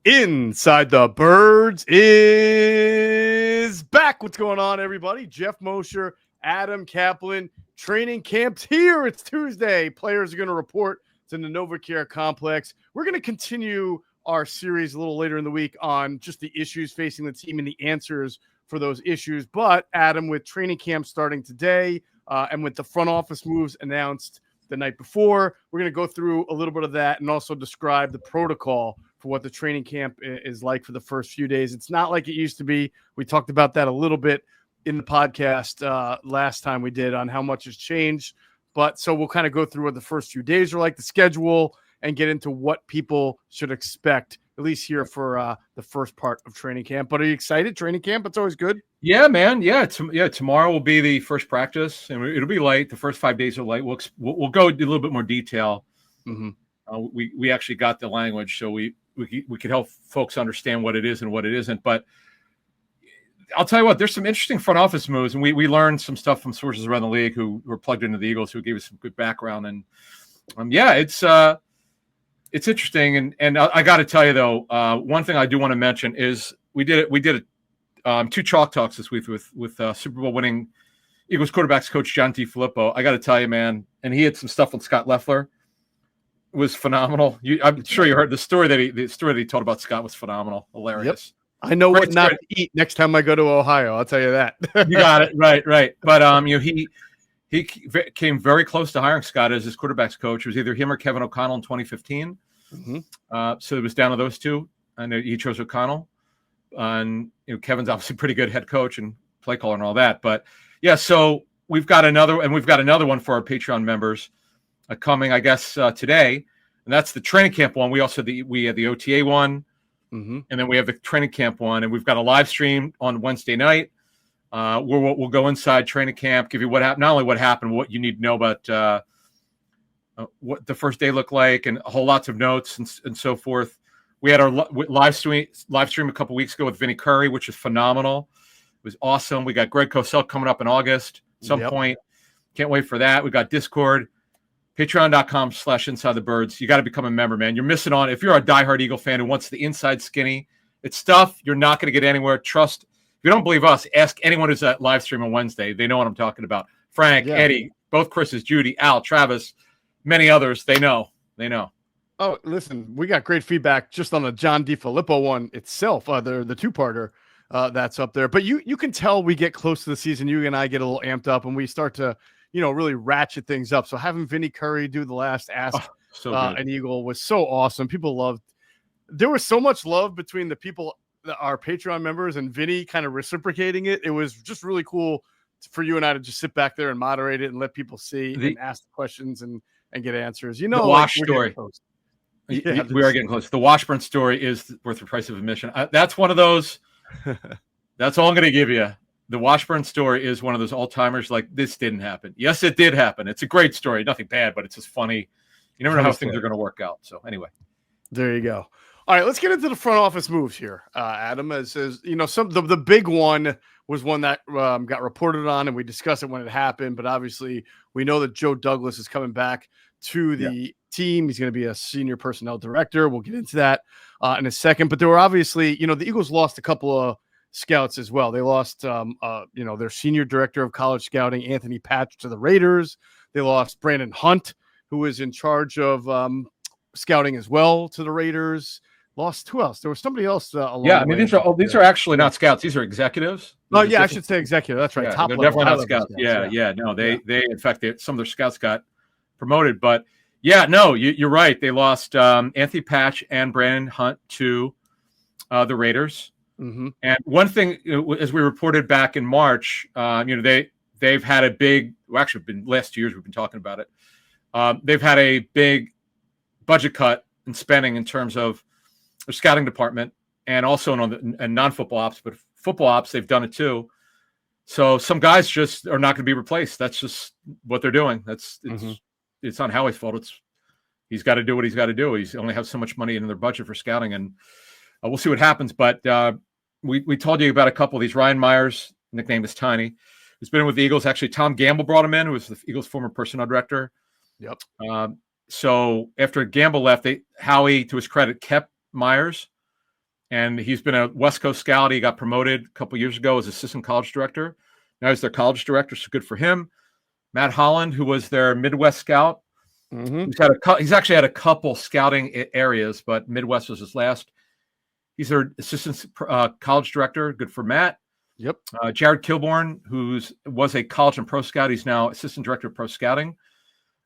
Inside the Birds is back. What's going on, everybody? Geoff, Mosher, Adam, Caplan. Training camp's here. It's Tuesday. Players are going to report to the NovaCare complex. We're going to continue our series a little later in the week on just the issues facing the team and the answers for those issues. But, Adam, with training camp starting today and with the front office moves announced the night before, we're going to go through a little bit of that and also describe the protocol for what the training camp is like for the first few days. It's not like it used to be. We talked about that a little bit in the podcast last time we did on how much has changed. But so we'll kind of go through what the first few days are like, the schedule, and get into what people should expect, at least here for the first part of training camp. But are you excited? Training camp, it's always good. Yeah, man. Yeah, tomorrow will be the first practice, and it'll be light. The first 5 days are light. We'll go into a little bit more detail. Mm-hmm. We actually got the language, so we could help folks understand what it is and what it isn't. But I'll tell you what, there's some interesting front office moves, and we learned some stuff from sources around the league who were plugged into the Eagles, who gave us some good background. And it's interesting. And I got to tell you though, one thing I do want to mention is we did 2 chalk talks this week with Super Bowl winning Eagles quarterbacks coach John DeFilippo. I got to tell you, man, and he had some stuff with Scott Loeffler. It was phenomenal. I'm sure you heard the story that he told about Scott was phenomenal, hilarious. Yep. I know what not to eat next time I go to Ohio. I'll tell you that. You got it right. But he came very close to hiring Scott as his quarterbacks coach. It was either him or Kevin O'Connell in 2015. Mm-hmm. So it was down to those two. I know he chose O'Connell, and Kevin's obviously a pretty good head coach and play caller and all that. But yeah, so we've got another one for our Patreon members coming, I guess, today, and that's the training camp one. We also had the OTA one, mm-hmm. and then we have the training camp one, and we've got a live stream on Wednesday night. We'll go inside training camp, give you not only what happened, what you need to know about what the first day looked like, and a whole lots of notes and so forth. We had our live stream a couple weeks ago with Vinny Curry, which is phenomenal. It was awesome. We got Greg Cosell coming up in August at some point. Can't wait for that. We got Discord. Patreon.com/InsideTheBirds. You got to become a member, man. You're missing on. If you're a diehard Eagle fan who wants the inside skinny, it's stuff you're not going to get anywhere. Trust. If you don't believe us, ask anyone who's at live stream on Wednesday. They know what I'm talking about. Frank, Eddie, both Chris's, Judy, Al, Travis, many others. They know. Oh, listen, we got great feedback just on the John DeFilippo one itself. The two-parter that's up there. But you can tell we get close to the season. You and I get a little amped up, and we start to really ratchet things up. So having Vinny Curry do the last Ask an Eagle was so awesome. People loved. There was so much love between the people, our Patreon members, and Vinny kind of reciprocating it. It was just really cool for you and I to just sit back there and moderate it and let people see and ask questions and get answers. The Wash story. Yeah, we are getting close. The Washburn story is worth the price of admission. That's one of those. That's all I'm going to give you. The Washburn story is one of those all-timers. Like, this didn't happen. Yes, it did happen. It's a great story. Nothing bad, but it's just funny. You never know how things are going to work out. So anyway, there you go. All right, let's get into the front office moves here, Adam. As the big one was one that got reported on, and we discussed it when it happened. But obviously, we know that Joe Douglas is coming back to the team. He's going to be a senior personnel director. We'll get into that in a second. But there were obviously, the Eagles lost a couple of scouts as well. They lost, their senior director of college scouting, Anthony Patch, to the Raiders. They lost Brandon Hunt, who was in charge of scouting as well, to the Raiders. Lost who else? There was somebody else. These are actually not scouts. These are executives. Oh yeah, I should say executive. That's right. Yeah, Top they're level, definitely not scouts. Yeah. No, they in fact some of their scouts got promoted, but you're right. They lost Anthony Patch and Brandon Hunt to the Raiders. Mm-hmm. And one thing, as we reported back in March, they've had a big. Well, actually, been last 2 years we've been talking about it. They've had a big budget cut in spending in terms of their scouting department, and also in non-football ops, but football ops, they've done it too. So some guys just are not going to be replaced. That's just what they're doing. It's not Howie's fault. He's got to do what he's got to do. He's only have so much money in their budget for scouting, and we'll see what happens. But we told you about a couple of these. Ryan Myers, nickname is Tiny, who's been with the Eagles. Actually, Tom Gamble brought him in, who was the Eagles' former personnel director. Yep. So after Gamble left, Howie, to his credit, kept Myers. and he's been a West Coast scout. He got promoted a couple years ago as assistant college director. Now he's their college director, so good for him. Matt Holland, who was their Midwest scout, he's actually had a couple scouting areas, but Midwest was his last. He's their assistant college director. Good for Matt. Yep. Jared Kilborn, was a college and pro scout. He's now assistant director of pro scouting.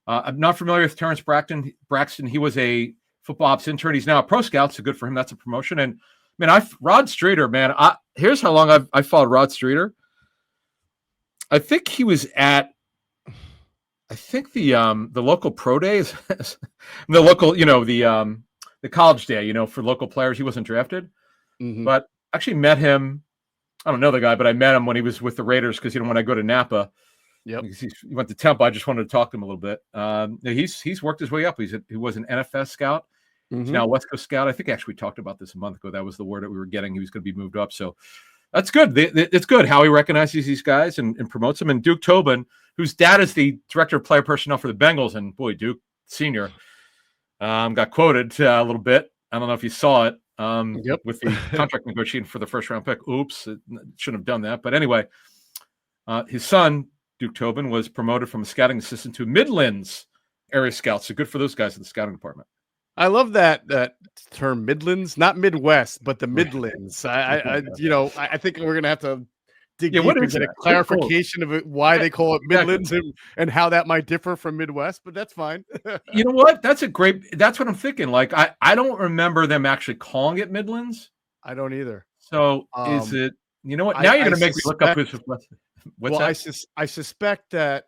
I'm not familiar with Terrence Braxton. He was a football ops intern. He's now a pro scout, so good for him. That's a promotion. And man, Rod Streeter, man, here's how long I followed Rod Streeter. I think he was at, the local pro days, the local, the college day, for local players. He wasn't drafted, but actually met him. I don't know the guy, but I met him when he was with the Raiders because when I go to Napa, he went to Temple. I just wanted to talk to him a little bit. He's worked his way up. He was an NFS scout. He's now a West Coast scout. I think actually we talked about this a month ago. That was the word that we were getting. He was going to be moved up. So that's good. It's good how he recognizes these guys and promotes them. And Duke Tobin, whose dad is the director of player personnel for the Bengals, and boy, Duke Senior got quoted a little bit. I don't know if you saw it. With the contract negotiating for the first round pick. Oops, shouldn't have done that. But anyway, his son, Duke Tobin, was promoted from a scouting assistant to Midlands area scout. So good for those guys in the scouting department. I love that term, Midlands, not Midwest, but the Midlands. I think we're gonna have to dig deep and get a clarification of it, why they call it Midlands and how that might differ from Midwest, but that's fine. You know what? That's what I'm thinking. Like, I don't remember them actually calling it Midlands. I don't either. So is it, you know what? Now you're going to make me look up what's that? I suspect that,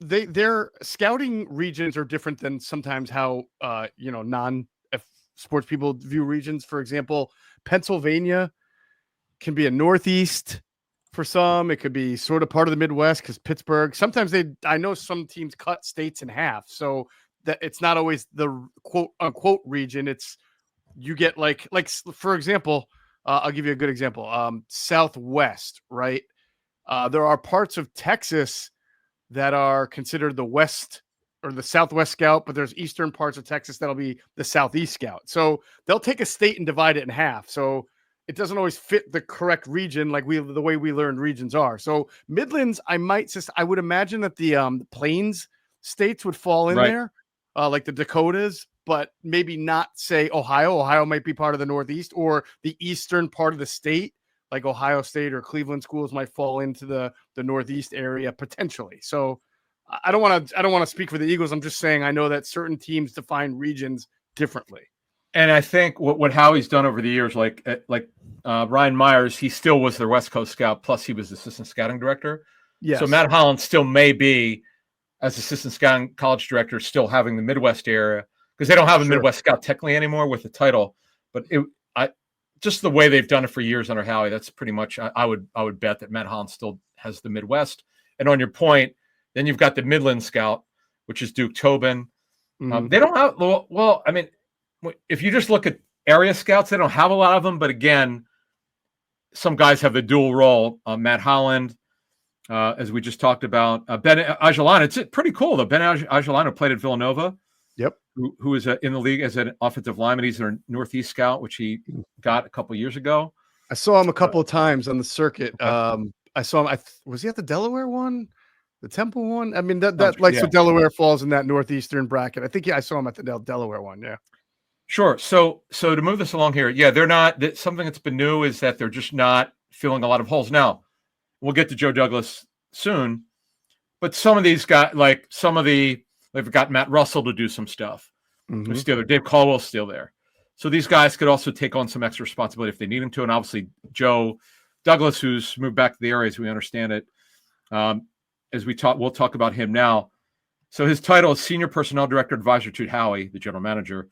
their scouting regions are different than sometimes how, non-sports people view regions. For example, Pennsylvania can be a Northeast. For some, it could be sort of part of the Midwest because Pittsburgh. Sometimes I know some teams cut states in half, so that it's not always the quote unquote region. It's you get like for example, I'll give you a good example. Southwest, right? There are parts of Texas that are considered the West or the Southwest Scout, but there's eastern parts of Texas that'll be the Southeast Scout. So they'll take a state and divide it in half. So it doesn't always fit the correct region like the way we learned regions are. So Midlands, I would imagine that the Plains states would fall in there, like the Dakotas, but maybe not say Ohio. Ohio might be part of the Northeast, or the eastern part of the state, like Ohio State or Cleveland schools might fall into the Northeast area potentially. So I don't want to speak for the Eagles. I'm just saying I know that certain teams define regions differently. And I think what Howie's done over the years, like Ryan Myers, he still was their West Coast scout, plus he was assistant scouting director. Yes. So Matt Holland still may be, as assistant scouting college director, still having the Midwest area, because they don't have a Midwest scout technically anymore with the title. But just the way they've done it for years under Howie, that's pretty much, I would bet that Matt Holland still has the Midwest. And on your point, then you've got the Midland scout, which is Duke Tobin. They don't have, well, I mean, if you just look at area scouts, they don't have a lot of them. But again, some guys have the dual role. Matt Holland, as we just talked about, Ben Agelano. It's pretty cool, though. Ben Agelano played at Villanova. Yep. Who is in the league as an offensive lineman. He's their Northeast scout, which he got a couple years ago. I saw him a couple of times on the circuit. Okay. I saw him. Was he at the Delaware one? The Temple one? I mean, so Delaware falls in that Northeastern bracket. I think I saw him at the Delaware one. Yeah. Sure. So to move this along here, they're not. Something that's been new is that they're just not filling a lot of holes. Now, we'll get to Joe Douglas soon, but some of these guys, they've got Matt Russell to do some stuff. Who's still there? Dave Caldwell's still there. So these guys could also take on some extra responsibility if they need him to. And obviously, Joe Douglas, who's moved back to the area as we understand it, as we'll talk about him now. So his title is Senior Personnel Director Advisor to Howie, the general manager.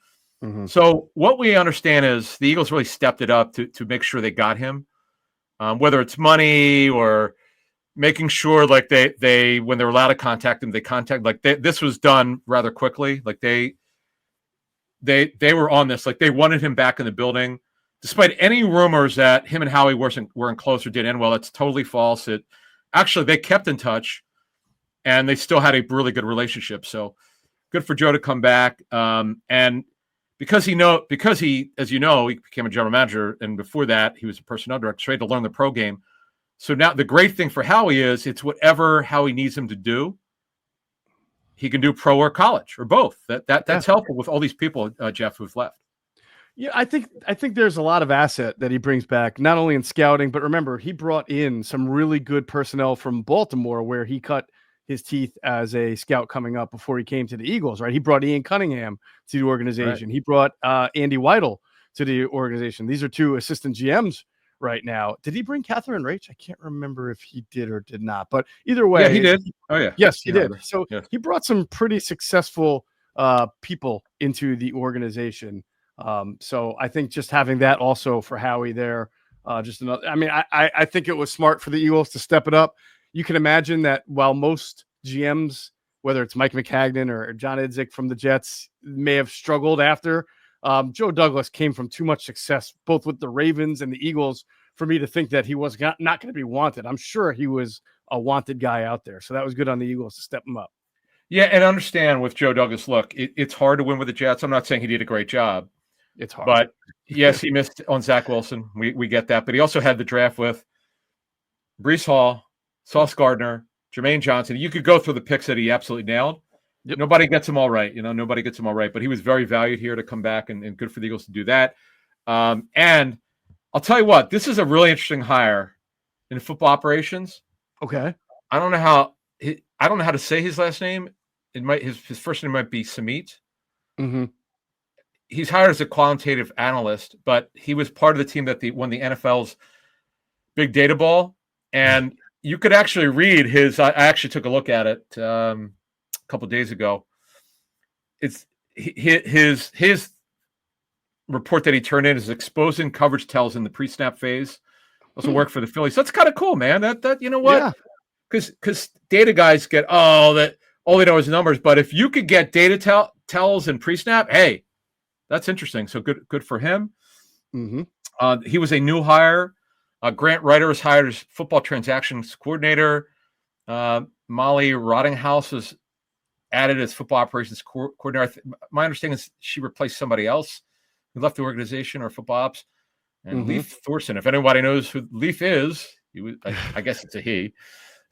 So what we understand is the Eagles really stepped it up to make sure they got him, whether it's money or making sure like they when they're allowed to contact him, they contact this was done rather quickly. Like they were on this, like they wanted him back in the building, despite any rumors that him and Howie weren't close or did end well. That's totally false. They kept in touch, and they still had a really good relationship. So good for Joe to come back, and because he, as you know, he became a general manager, and before that, he was a personnel director. So he had to learn the pro game. So now the great thing for Howie is it's whatever Howie needs him to do. He can do pro or college or both. That's helpful with all these people, Geoff, who've left. Yeah, I think there's a lot of asset that he brings back, not only in scouting, but remember, he brought in some really good personnel from Baltimore, where he cut his teeth as a scout coming up before he came to the Eagles, right? He brought Ian Cunningham to the organization. Right. He brought Andy Weidel to the organization. These are two assistant GMs right now. Did he bring Catherine Rach? I can't remember if he did or did not, but either way. Yeah, he did. Oh, yeah. Yes, he did. So he brought some pretty successful people into the organization. So I think just having that also for Howie there, just another. I mean, I think it was smart for the Eagles to step it up. You can imagine that while most GMs, whether it's Mike McCagnon or John Idzik from the Jets, may have struggled after, Joe Douglas came from too much success, both with the Ravens and the Eagles, for me to think that he was not going to be wanted. I'm sure he was a wanted guy out there. So that was good on the Eagles to step him up. Yeah, and understand with Joe Douglas, look, it's hard to win with the Jets. I'm not saying he did a great job. It's hard. But yes, he missed on Zach Wilson. We get that. But he also had the draft with Breece Hall, Sauce Gardner, Jermaine Johnson. You could go through the picks that he absolutely nailed. Yep. Nobody gets them all right. Nobody gets them all right. But he was very valued here to come back, and good for the Eagles to do that. And I'll tell you what, this is a really interesting hire in football operations. Okay. I don't know how to say his last name. His first name might be Samit. Mm-hmm. He's hired as a quantitative analyst, but he was part of the team that won the NFL's Big Data Ball. And you could actually read his. I actually took a look at it a couple of days ago. It's his report that he turned in is exposing coverage tells in the pre-snap phase. Also worked for the Phillies. So that's kind of cool, man. That you know what? Because data guys get that all they know is numbers. But if you could get data tells in pre-snap, hey. That's interesting. So good for him. Mm-hmm. He was a new hire. Grant Ryder was hired as football transactions coordinator. Molly Rottinghouse was added as football operations coordinator. My understanding is she replaced somebody else who left the organization or football ops. And Leif Thorson, if anybody knows who Leif is, I guess it's a he.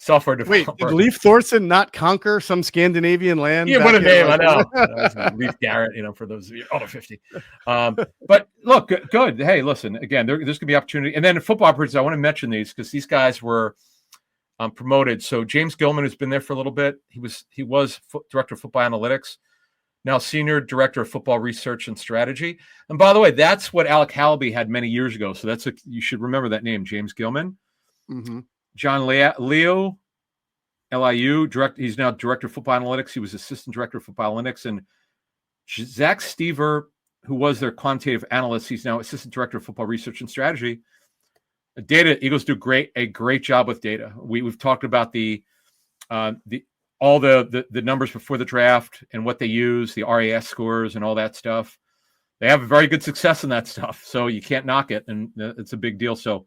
Software developer. Wait, did Leif Thorson not conquer some Scandinavian land? Yeah, what a name! I know. Leif Garrett, for those of you under 50. But look, good. Hey, listen. Again, there's going to be opportunity. And then in football operations, I want to mention these because these guys were promoted. So James Gilman, who's been there for a little bit, he was director of football analytics, now senior director of football research and strategy. And by the way, that's what Alec Hallaby had many years ago. So you should remember that name, James Gilman. Mm-hmm. John Leo, LIU, he's now director of football analytics. He was assistant director of football analytics. And Zach Stever, who was their quantitative analyst, he's now assistant director of football research and strategy. Data, Eagles do a great job with data. We've talked about all the numbers before the draft and what they use, the RAS scores and all that stuff. They have a very good success in that stuff, so you can't knock it, and it's a big deal. So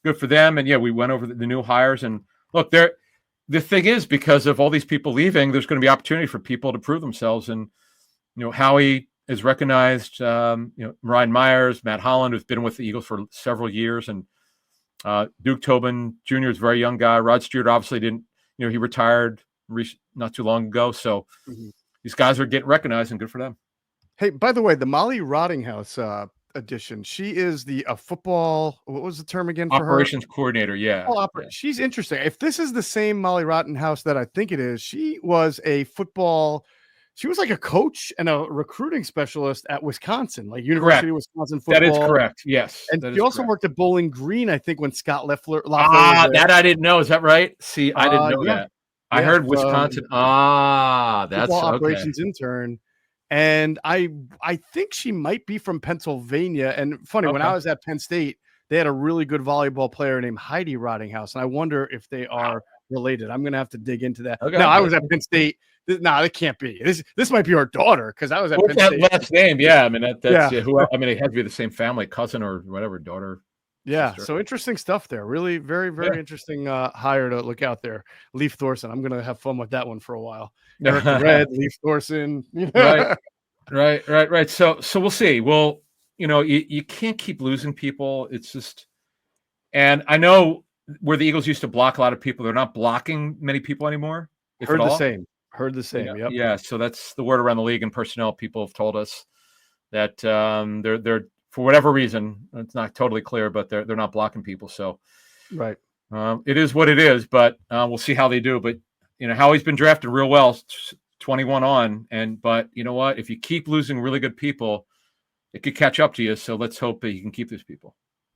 good for them. And yeah, we went over the new hires, and look, the thing is, because of all these people leaving, there's going to be opportunity for people to prove themselves. And Howie is recognized. Ryan Myers, Matt Holland, who's been with the Eagles for several years, and Duke Tobin Jr. is a very young guy. Rod Stewart obviously didn't. He retired not too long ago. So these guys are getting recognized, and good for them. Hey, by the way, the Molly Rottinghouse edition. She is the football. What was the term again for operations her? Coordinator. Yeah. She's interesting. If this is the same Molly Rottinghouse that I think it is, she was a football. She was like a coach and a recruiting specialist at Wisconsin, like University of Wisconsin football. That is correct. Yes. And she also worked at Bowling Green, I think, when Scott Loeffler. That I didn't know. Is that right? See, I didn't know that. I heard Wisconsin. That's operations intern. And I think she might be from Pennsylvania. And funny, when I was at Penn State, they had a really good volleyball player named Heidi Rottinghouse. And I wonder if they are related. I'm going to have to dig into that. No, I was at Penn State. No, it can't be. This might be her daughter because I was at Penn State. Last name? Yeah, I mean that's who. I mean, it had to be the same family, cousin or whatever, daughter. Yeah, sister. So interesting stuff there. Really, very, very interesting hire to look out there. Leif Thorson. I'm going to have fun with that one for a while. Eric Red, Leif Thorson. Right. Right. So we'll see. Well, you can't keep losing people. It's just, and I know where the Eagles used to block a lot of people, they're not blocking many people anymore, if at Heard the all. same. Heard the same. Yep. Yeah. So that's the word around the league, and personnel people have told us that they're for whatever reason, it's not totally clear, but they're not blocking people. So Right. it is what it is. But we'll see how they do. But Howie's been drafted real well, 21 on, but you know what? If you keep losing really good people, it could catch up to you. So let's hope that you can keep these people.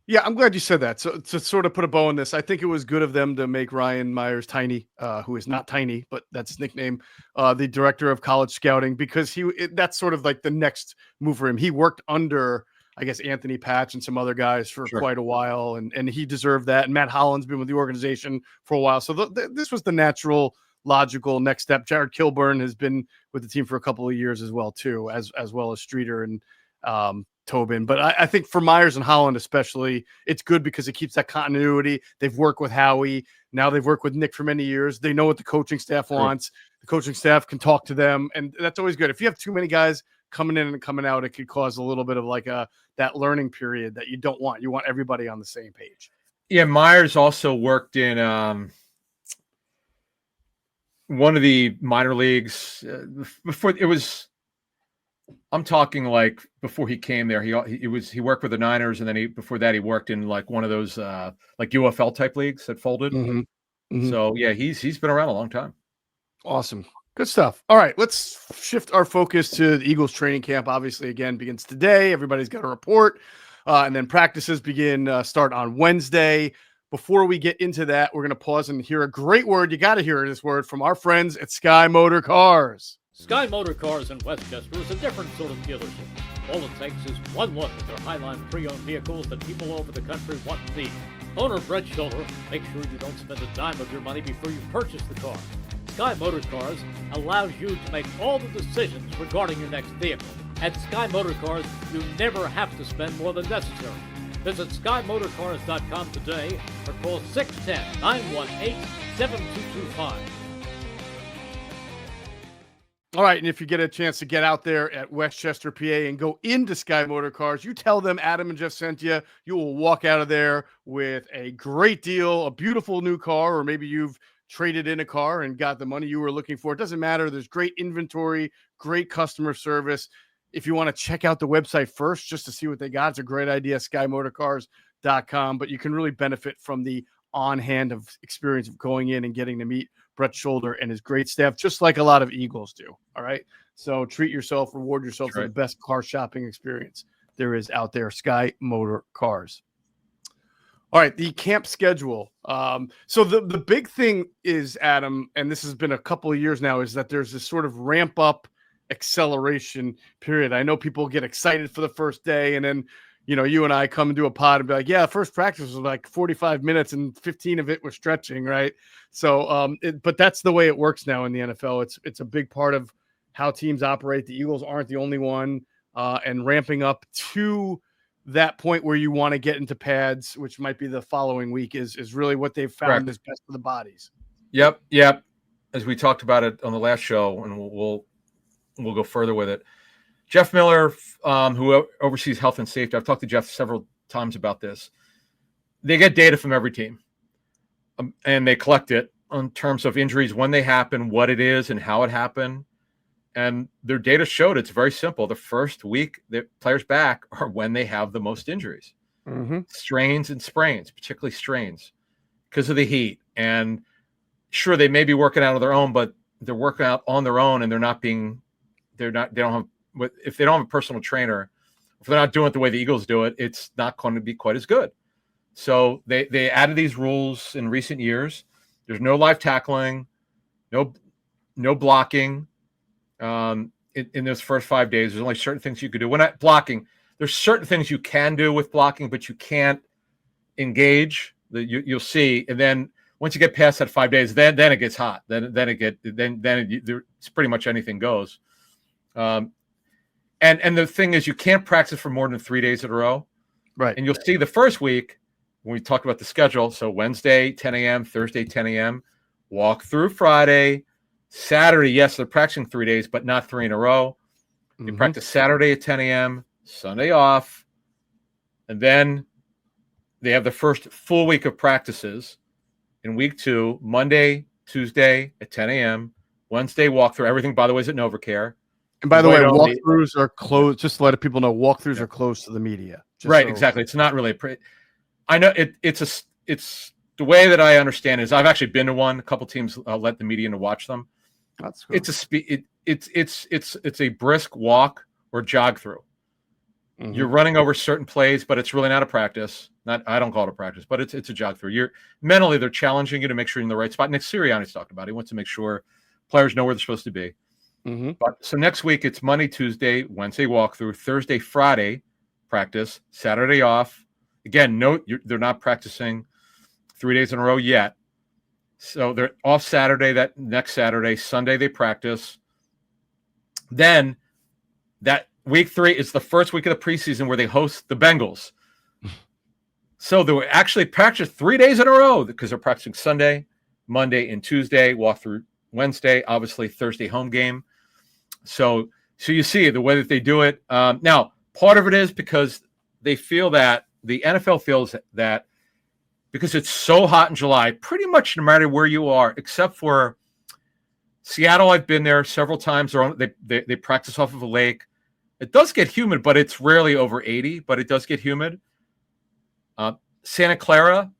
Yeah, I'm glad you said that. So to sort of put a bow on this, I think it was good of them to make Ryan Myers Tiny, who is not Tiny, but that's his nickname, the director of college scouting, because that's sort of like the next move for him. He worked under, I guess, Anthony Patch and some other guys for quite a while, and he deserved that. And Matt Holland's been with the organization for a while. So this was the natural, logical next step. Jared Kilburn has been with the team for a couple of years as well, too, as well as Streeter and Tobin. But I think for Myers and Holland especially, it's good because it keeps that continuity. They've worked with Howie. Now they've worked with Nick for many years. They know what the coaching staff wants. The coaching staff can talk to them, and that's always good. If you have too many guys coming in and coming out, it could cause a little bit of like that learning period that you don't want. You want everybody on the same page. Yeah, Myers also worked in one of the minor leagues before it was. I'm talking like before he came there, he worked with the Niners, and then before that he worked in like one of those like UFL type leagues that folded. Mm-hmm. Mm-hmm. So yeah, he's been around a long time. Awesome. Good stuff. All right, let's shift our focus to the Eagles training camp. Obviously, again, begins today. Everybody's got a report, and then practices start on Wednesday. Before we get into that, we're going to pause and hear a great word. You got to hear this word from our friends at Sky Motor Cars. Sky Motor Cars in Westchester is a different sort of dealership. All it takes is one look at their Highline pre-owned vehicles that people all over the country want and need. Owner Brett Schiller, make sure you don't spend a dime of your money before you purchase the car. Sky Motor Cars allows you to make all the decisions regarding your next vehicle. At Sky Motor Cars, you never have to spend more than necessary. Visit SkyMotorCars.com today or call 610-918-7225. All right, and if you get a chance to get out there at Westchester, PA, and go into Sky Motor Cars, you tell them Adam and Geoff sent you. You will walk out of there with a great deal, a beautiful new car, or maybe you've traded in a car and got the money you were looking for. It doesn't matter. There's great inventory, great customer service. If you want to check out the website first just to see what they got, it's a great idea, SkyMotorCars.com. But you can really benefit from the on-hand of experience of going in and getting to meet Brett Schiller and his great staff, just like a lot of Eagles do. All right. So treat yourself, reward yourself for the best car shopping experience there is out there. Sky Motor Cars. All right. The camp schedule. So the big thing is, Adam, and this has been a couple of years now, is that there's this sort of ramp up acceleration period. I know people get excited for the first day, and then you and I come and do a pod and be like, yeah, first practice was like 45 minutes and 15 of it was stretching, right? So, but that's the way it works now in the NFL. It's a big part of how teams operate. The Eagles aren't the only one, and ramping up to that point where you want to get into pads, which might be the following week, is really what they've found is best for the bodies. Yep. As we talked about it on the last show, and we'll go further with it. Jeff Miller, who oversees health and safety, I've talked to Jeff several times about this. They get data from every team, and they collect it in terms of injuries, when they happen, what it is, and how it happened. And their data showed it's very simple. The first week the players back are when they have the most injuries, strains and sprains, particularly strains, because of the heat. And sure, they may be working out on their own, but they're working out on their own, and they don't have. If they don't have a personal trainer, if they're not doing it the way the Eagles do it, it's not going to be quite as good. So they added these rules in recent years. There's no live tackling, no blocking in those first 5 days. There's only certain things you could do. When not blocking, there's certain things you can do with blocking, but you can't engage. You'll see, and then once you get past that 5 days, then it gets hot. Then it's pretty much anything goes. And the thing is, you can't practice for more than 3 days in a row. Right. And you'll see the first week when we talked about the schedule. So Wednesday, 10 a.m., Thursday, 10 a.m., walk through Friday, Saturday. Yes, they're practicing 3 days, but not three in a row. They practice Saturday at 10 a.m., Sunday off, and then they have the first full week of practices in week 2, Monday, Tuesday at 10 a.m., Wednesday walkthrough. Everything, by the way, is at NovaCare. And by the way, walkthroughs are closed. Just to let people know, walkthroughs are closed to the media. Right, exactly. It's not really I know it's the way that I understand it is I've actually been to one. A couple teams let the media in to watch them. That's cool. It's a brisk walk or jog through. You're running over certain plays, but it's really not a practice. I don't call it a practice, but it's a jog through. Mentally they're challenging you to make sure you're in the right spot. Nick Sirianni's talked about it. He wants to make sure players know where they're supposed to be. But so next week it's Monday, Tuesday, Wednesday walkthrough, Thursday, Friday practice, Saturday off. Again, they're not practicing 3 days in a row yet. So they're off Saturday, that next Saturday, Sunday they practice. Then that week 3 is the first week of the preseason where they host the Bengals. So they actually practice 3 days in a row because they're practicing Sunday, Monday, and Tuesday, walk through Wednesday, obviously Thursday home game. So you see the way that they do it. Now, part of it is because they feel that the NFL feels that because it's so hot in July, pretty much no matter where you are, except for Seattle, I've been there several times. They practice off of a lake. It does get humid, but it's rarely over 80, but it does get humid. Santa Clara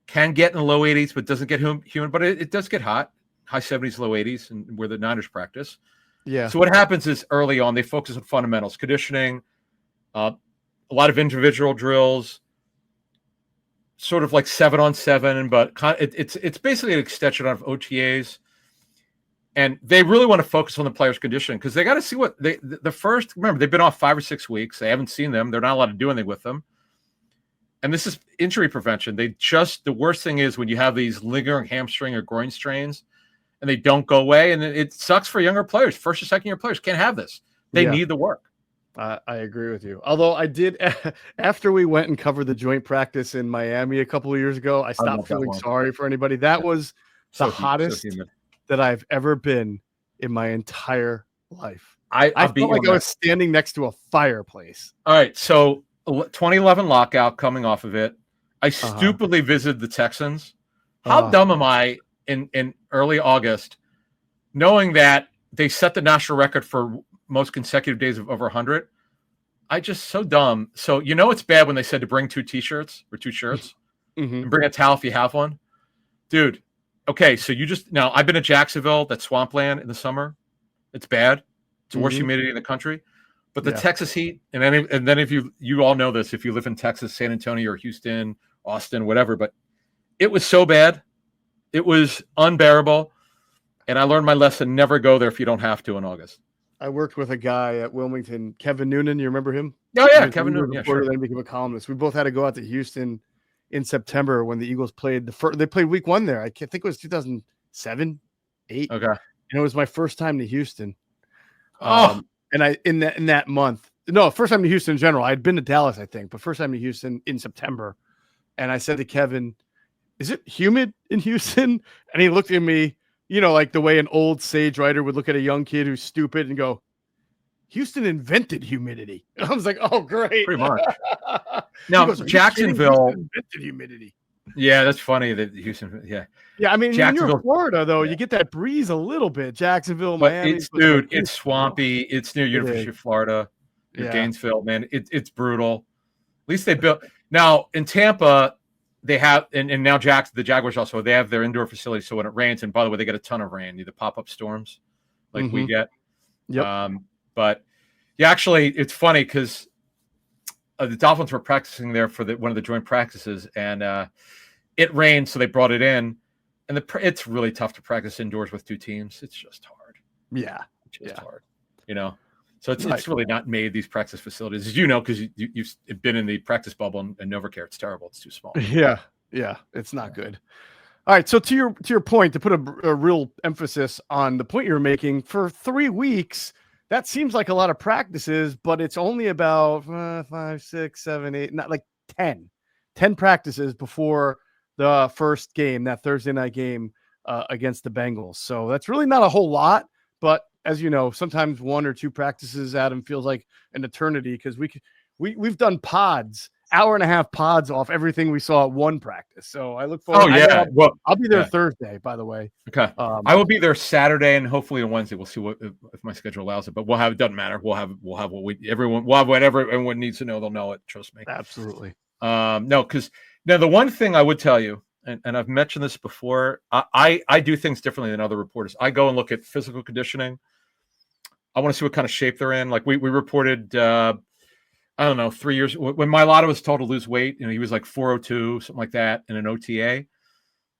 can get in the low 80s, but doesn't get humid, but it does get hot, high 70s, low 80s, and where the Niners practice. Yeah. So what happens is early on, they focus on fundamentals, conditioning, a lot of individual drills, sort of like 7-on-7, but it's basically an extension of OTAs. And they really want to focus on the players' conditioning because they got to see what remember, they've been off 5 or 6 weeks. They haven't seen them. They're not allowed to do anything with them. And this is injury prevention. The worst thing is when you have these lingering hamstring or groin strains and they don't go away. And it sucks for younger players. First or second year players can't have this. They need the work. I agree with you. Although I did, after we went and covered the joint practice in Miami a couple of years ago, I stopped feeling sorry for anybody. That was the hottest that I've ever been in my entire life. I felt like I was standing next to a fireplace. All right. So 2011 lockout coming off of it. I stupidly visited the Texans. How dumb am I in early August, knowing that they set the national record for most consecutive days of over 100. I just so dumb. So it's bad when they said to bring 2 t-shirts or 2 shirts and bring a towel if you have one. Dude, okay, so now I've been to Jacksonville, that's swampland in the summer. It's bad. It's the worst humidity in the country. But the Texas heat, and then if you all know this, if you live in Texas, San Antonio or Houston, Austin, whatever, but it was so bad. It was unbearable. And I learned my lesson, never go there if you don't have to in August. I worked with a guy at Wilmington, Kevin Noonan. You remember him? Oh, yeah, Kevin Noonan. Yeah, sure. Then became a columnist. We both had to go out to Houston in September when the Eagles played they played week 1 there. I think it was 2007, 8. Okay. And it was my first time to Houston. And in that month, no, first time to Houston in general. I'd been to Dallas, I think, but first time to Houston in September. And I said to Kevin, "Is it humid in Houston?" And he looked at me, like the way an old sage writer would look at a young kid who's stupid and go, "Houston invented humidity." I was like, "Oh, great." Pretty much. Now, Jacksonville invented humidity. Yeah, that's funny that Houston. Yeah. Yeah, I mean, when you're in Florida, though, you get that breeze a little bit. Jacksonville, Miami. It's swampy. It's near University of Florida, Gainesville, man. It's brutal. At least they built. Now, in Tampa, they have, and now the Jaguars also, they have their indoor facility. So when it rains, and by the way, they get a ton of rain, the pop-up storms like we get. Yep. But yeah, actually, it's funny because the Dolphins were practicing there for one of the joint practices, and it rained, so they brought it in. And it's really tough to practice indoors with 2 teams. It's just hard. Yeah. It's just hard, So it's really not made, these practice facilities, as you know, because you've been in the practice bubble and NovaCare. It's terrible. It's too small. Yeah. It's not good. All right. So to your point, to put a real emphasis on the point you're making, for 3 weeks, that seems like a lot of practices, but it's only about 5, 6, 7, 8, not like 10 practices before the first game, that Thursday night game against the Bengals. So that's really not a whole lot, but as you know, sometimes 1 or 2 practices, Adam, feels like an eternity because we've done pods, hour-and-a-half pods off everything we saw at one practice. So I look forward. Oh yeah, I'll be there Thursday, by the way. Okay, I will be there Saturday and hopefully on Wednesday. We'll see if my schedule allows it. But we'll have, it doesn't matter. We'll have we'll have whatever everyone needs to know. They'll know it. Trust me. Absolutely. No, because now the one thing I would tell you, and I've mentioned this before, I do things differently than other reporters. I go and look at physical conditioning. I want to see what kind of shape they're in. Like we reported, I don't know, 3 years when Mailata was told to lose weight. He was like 402, something like that, in an OTA.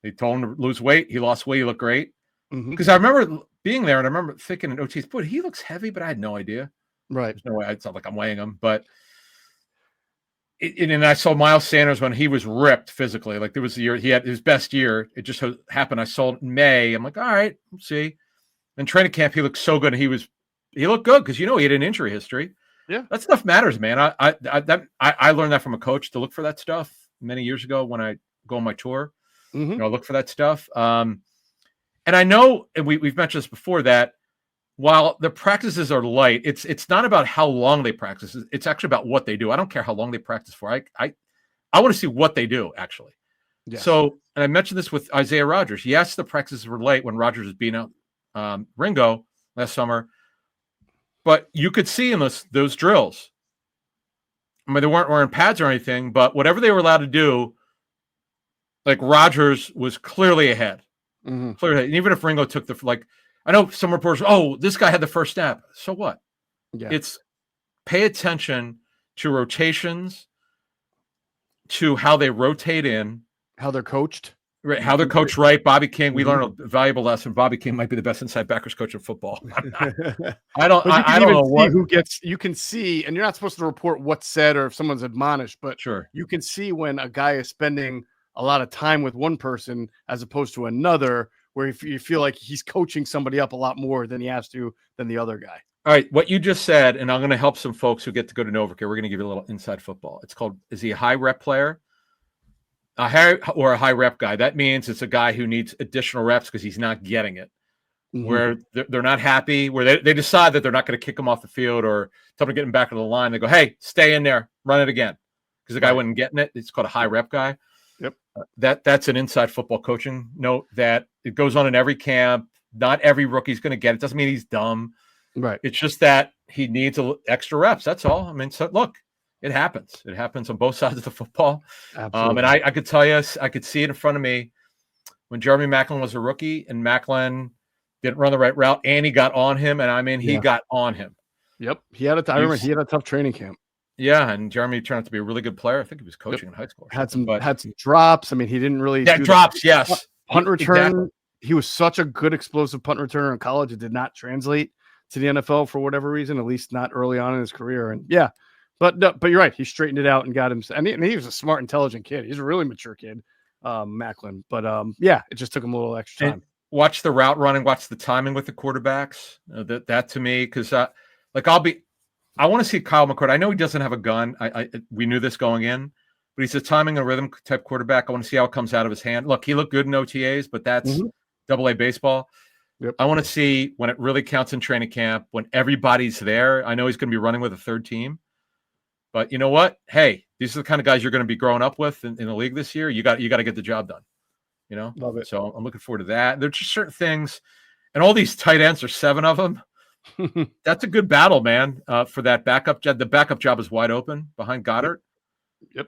They told him to lose weight. He lost weight. He looked great. Because I remember being there and I remember thinking in OTs, boy, he looks heavy, but I had no idea. Right. There's no way. It's not like I'm weighing him, but. And I saw Miles Sanders when he was ripped physically. Like there was the year he had his best year. It just happened. I saw it in May. I'm like, all right, we'll see. In training camp, he looked so good. He looked good because he had an injury history. Yeah, that stuff matters, man. I learned that from a coach to look for that stuff many years ago when I go on my tour. Look for that stuff. And I know, and we've mentioned this before, that while the practices are light, it's not about how long they practice. It's actually about what they do. I don't care how long they practice for. I want to see what they do, actually. Yes. So, and I mentioned this with Isaiah Rodgers. Yes, the practices were late when Rodgers was beating out Ringo last summer, but you could see in those drills. I mean, they weren't wearing pads or anything, but whatever they were allowed to do, like Rodgers was clearly ahead. Clearly, and even if Ringo took I know some reporters, this guy had the first snap. So what? Yeah. It's pay attention to rotations, to how they rotate in. How they're coached. Right, how they're coached right. Bobby King, we learned a valuable lesson. Bobby King might be the best inside backers coach in football. I don't know what. You can see, and you're not supposed to report what's said or if someone's admonished, but sure, you can see when a guy is spending a lot of time with one person as opposed to another, where you feel like he's coaching somebody up a lot more than he has to than the other guy. All right, what you just said, and I'm going to help some folks who get to go to Novacare. We're going to give you a little inside football. It's called, is he a high rep player? A high rep guy? That means it's a guy who needs additional reps because he's not getting it. Where they're not happy, where they decide that they're not going to kick him off the field or tell him to get him back on the line. They go, hey, stay in there, run it again. Because the guy wasn't getting it. It's called a high rep guy. Yep. That's an inside football coaching note that it goes on in every camp. Not every rookie's going to get it. Doesn't mean he's dumb. Right. It's just that he needs extra reps. That's all. I mean, so look, it happens. It happens on both sides of the football. Absolutely. And I could tell you, I could see it in front of me when Jeremy Maclin was a rookie and Maclin didn't run the right route and he got on him. And I mean, he got on him. Yep. He had a tough training camp. Yeah, and Jeremy turned out to be a really good player. I think he was coaching in high school. Had some drops. I mean, he didn't really do drops. Yes, punt return. Exactly. He was such a good explosive punt returner in college. It did not translate to the NFL for whatever reason, at least not early on in his career. And yeah, but you're right. He straightened it out and got him. And he was a smart, intelligent kid. He's a really mature kid, Maclin. But yeah, it just took him a little extra time. And watch the route running. Watch the timing with the quarterbacks. That to me, because I want to see Kyle McCord. I know he doesn't have a gun. We knew this going in, but he's a timing and rhythm type quarterback. I want to see how it comes out of his hand. Look, he looked good in OTAs, but that's AA baseball. Yep. I want to see when it really counts in training camp, when everybody's there. I know he's going to be running with a third team, but you know what? Hey, these are the kind of guys you're going to be growing up with in the league this year. You got to get the job done. Love it. So I'm looking forward to that. There's just certain things, and all these tight ends, are 7 of them. That's a good battle, man. For that backup job, the backup job is wide open behind Goddard. Yep.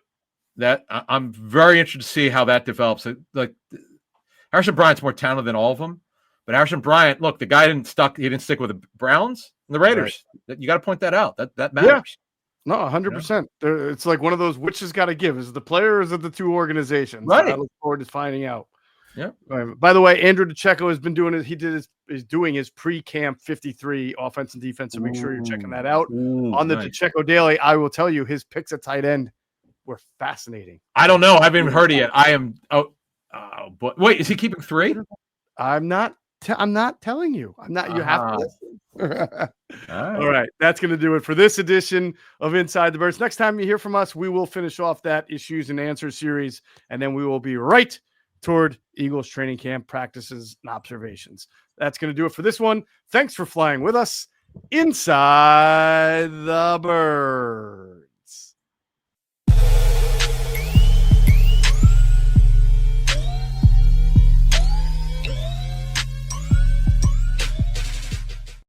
That I'm very interested to see how that develops. Like Harrison Bryant's more talented than all of them, but Harrison Bryant, look, the guy didn't stick with the Browns and the Raiders. Right. You got to point that out. That matters. No, 100%. It's like one of those, which has got to give. Is it the players of the two organizations? Right. I look forward to finding out. Yeah. By the way, Andrew DeCecco has been doing it. Is doing his pre-camp 53 offense and defense. So make sure you're checking that out on the DeCecco Daily. I will tell you, his picks at tight end were fascinating. I don't know. I haven't even heard it yet. I am. But wait, is he keeping 3? I'm not telling you. I'm not. You have to listen. All right. That's going to do it for this edition of Inside the Birds. Next time you hear from us, we will finish off that issues and answers series, and then we will be right toward Eagles training camp practices and observations. That's going to do it for this one. Thanks for flying with us inside the bird.